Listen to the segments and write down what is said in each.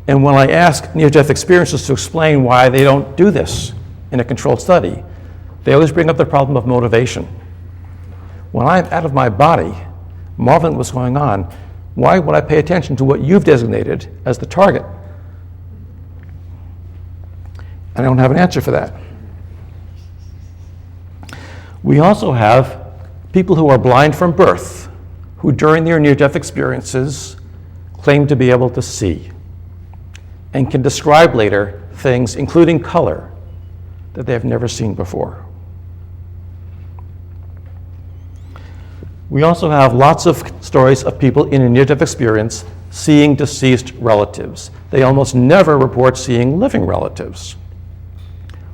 And when I ask near-death experiencers to explain why they don't do this in a controlled study, they always bring up the problem of motivation. When I'm out of my body, marveling at what's going on, why would I pay attention to what you've designated as the target? And I don't have an answer for that. We also have people who are blind from birth, who during their near-death experiences claim to be able to see and can describe later things, including color, that they have never seen before. We also have lots of stories of people in a near-death experience seeing deceased relatives. They almost never report seeing living relatives.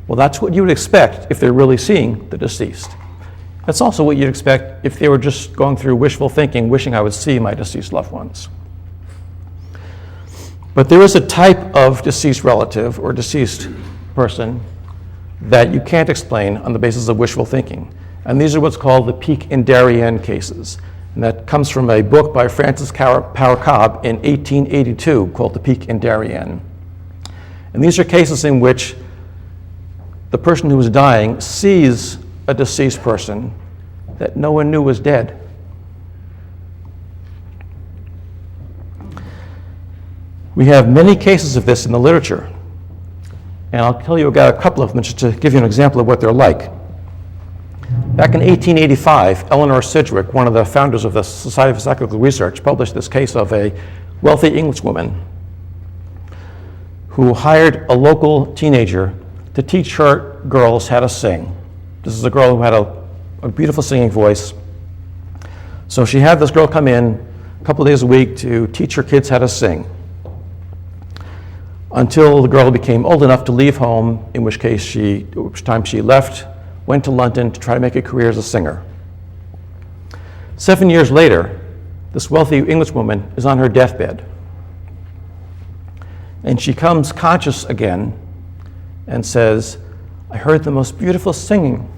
Well, that's what you would expect if they're really seeing the deceased. That's also what you'd expect if they were just going through wishful thinking, wishing I would see my deceased loved ones. But there is a type of deceased relative or deceased person that you can't explain on the basis of wishful thinking. And these are what's called the Peak and Darien cases. And that comes from a book by Francis Power Cobb in 1882 called The Peak and Darien. And these are cases in which the person who is dying sees a deceased person that no one knew was dead. We have many cases of this in the literature. And I'll tell you about a couple of them just to give you an example of what they're like. Back in 1885, Eleanor Sidgwick, one of the founders of the Society for Psychical Research, published this case of a wealthy Englishwoman who hired a local teenager to teach her girls how to sing. This is a girl who had a beautiful singing voice. So she had this girl come in a couple of days a week to teach her kids how to sing, until the girl became old enough to leave home, in which time she left, went to London to try to make a career as a singer. 7 years later, this wealthy Englishwoman is on her deathbed. And she comes conscious again and says, I heard the most beautiful singing,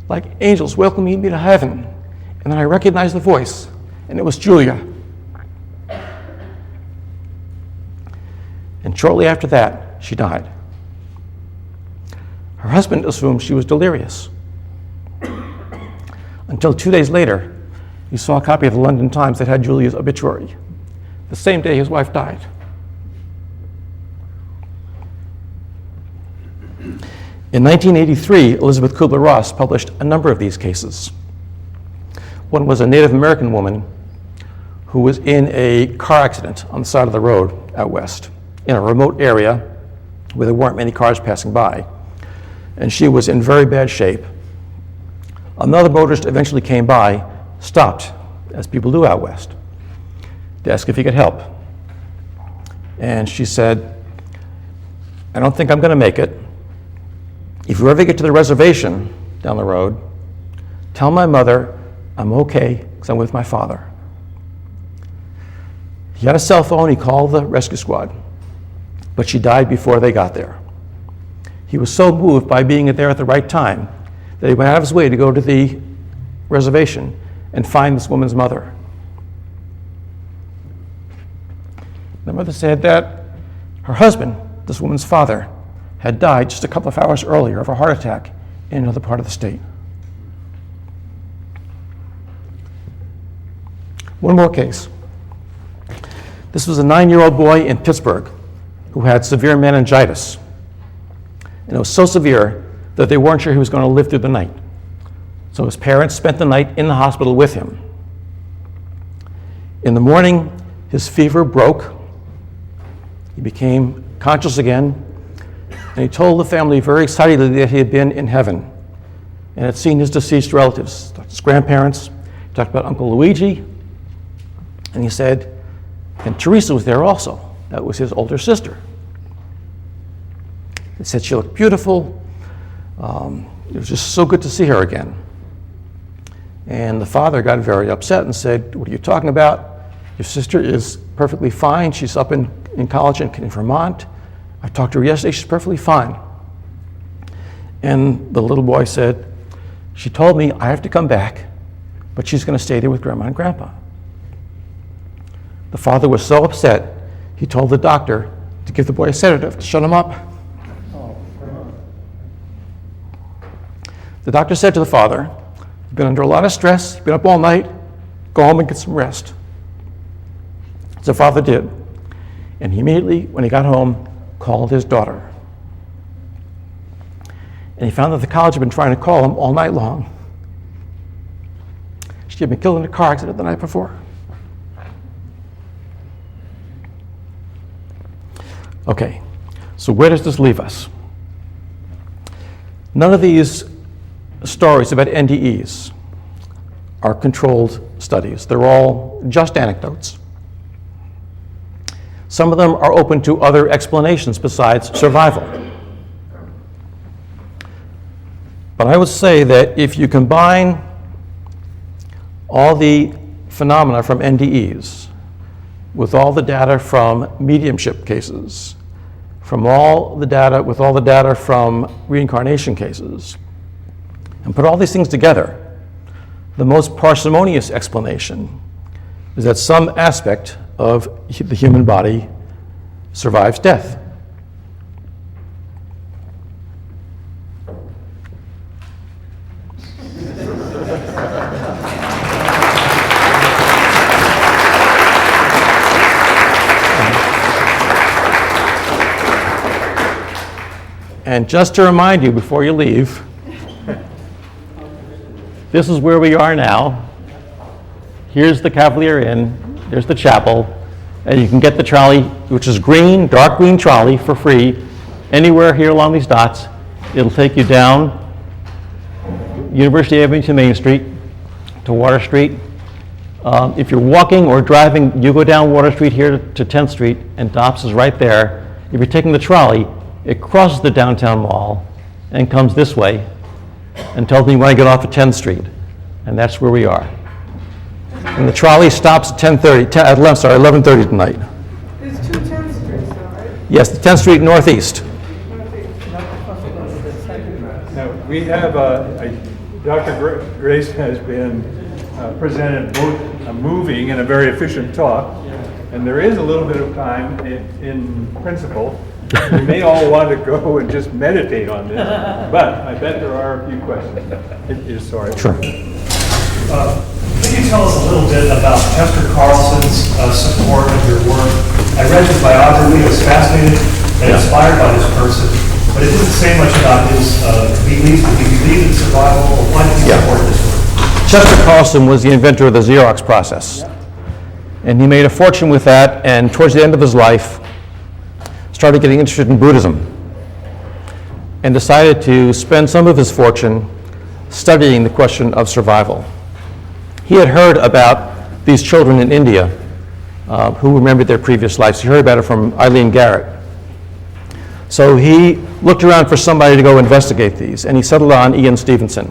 like angels welcoming me to heaven. And then I recognized the voice, and it was Julia. And shortly after that, she died. Her husband assumed she was delirious. Until 2 days later, he saw a copy of the London Times that had Julia's obituary, the same day his wife died. In 1983, Elizabeth Kubler-Ross published a number of these cases. One was a Native American woman who was in a car accident on the side of the road out west, in a remote area where there weren't many cars passing by. And she was in very bad shape. Another motorist eventually came by, stopped, as people do out west, to ask if he could help. And she said, I don't think I'm going to make it. If you ever get to the reservation down the road, tell my mother I'm okay because I'm with my father. He had a cell phone, he called the rescue squad, but she died before they got there. He was so moved by being there at the right time that he went out of his way to go to the reservation and find this woman's mother. The mother said that her husband, this woman's father, had died just a couple of hours earlier of a heart attack in another part of the state. One more case. This was a 9-year-old boy in Pittsburgh who had severe meningitis. And it was so severe that they weren't sure he was going to live through the night. So his parents spent the night in the hospital with him. In the morning, his fever broke. He became conscious again. And he told the family very excitedly that he had been in heaven and had seen his deceased relatives, his grandparents. He talked about Uncle Luigi. And he said, and Teresa was there also. That was his older sister. He said she looked beautiful. It was just so good to see her again. And the father got very upset and said, what are you talking about? Your sister is perfectly fine. She's up in college in Vermont. I talked to her yesterday. She's perfectly fine. And the little boy said, she told me I have to come back, but she's going to stay there with Grandma and Grandpa. The father was so upset, he told the doctor to give the boy a sedative to shut him up. The doctor said to the father, "You've been under a lot of stress, you've been up all night, go home and get some rest." So the father did. And he immediately, when he got home, called his daughter. And he found that the college had been trying to call him all night long. She had been killed in a car accident the night before. Okay, so where does this leave us? None of these stories about NDEs are controlled studies. They're all just anecdotes. Some of them are open to other explanations besides survival. But I would say that if you combine all the phenomena from NDEs with all the data from mediumship cases, with all the data from reincarnation cases, and put all these things together, the most parsimonious explanation is that some aspect of the human body survives death. And just to remind you before you leave, this is where we are now. Here's the Cavalier Inn, there's the chapel, and you can get the trolley, which is green, dark green trolley for free, anywhere here along these dots. It'll take you down University Avenue to Main Street, to Water Street. If you're walking or driving, you go down Water Street here to 10th Street, and Dops is right there. If you're taking the trolley, it crosses the downtown mall and comes this way and tells me when I get off at 10th Street, and that's where we are. And the trolley stops at 11:30 tonight. There's two 10th Streets though, right? Yes, the 10th Street Northeast. Now, we have Dr. Greyson has been presented both a moving and a very efficient talk, and there is a little bit of time in principle. We may all want to go and just meditate on this, but I bet there are a few questions. Sorry. Sure. Can you tell us a little bit about Chester Carlson's support of your work? I read his biography, I was fascinated and inspired by this person, but it didn't say much about his beliefs. Did he believe in survival, or why did he support this work? Chester Carlson was the inventor of the Xerox process. And he made a fortune with that, and towards the end of his life, started getting interested in Buddhism and decided to spend some of his fortune studying the question of survival. He had heard about these children in India who remembered their previous lives. He heard about it from Eileen Garrett. So he looked around for somebody to go investigate these, and he settled on Ian Stevenson,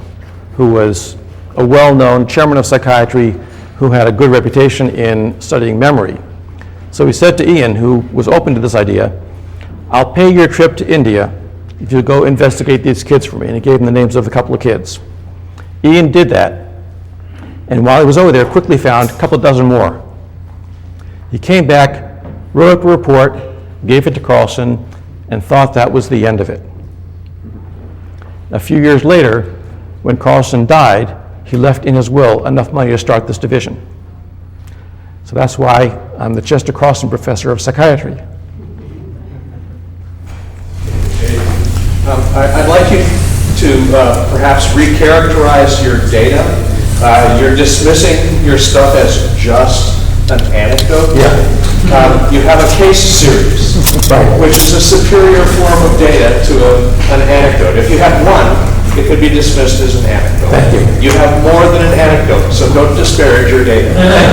who was a well-known chairman of psychiatry who had a good reputation in studying memory. So he said to Ian, who was open to this idea, "I'll pay your trip to India if you go investigate these kids for me." And he gave him the names of a couple of kids. Ian did that, and while he was over there, quickly found a couple dozen more. He came back, wrote up a report, gave it to Carlson, and thought that was the end of it. A few years later, when Carlson died, he left in his will enough money to start this division. So that's why I'm the Chester Carlson Professor of Psychiatry. I'd like you to perhaps recharacterize your data. You're dismissing your stuff as just an anecdote. Yeah. You have a case series, which is a superior form of data to an anecdote. If you had one, it could be dismissed as an anecdote. Thank you. You have more than an anecdote, so don't disparage your data. Thank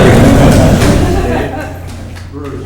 you. Bruce,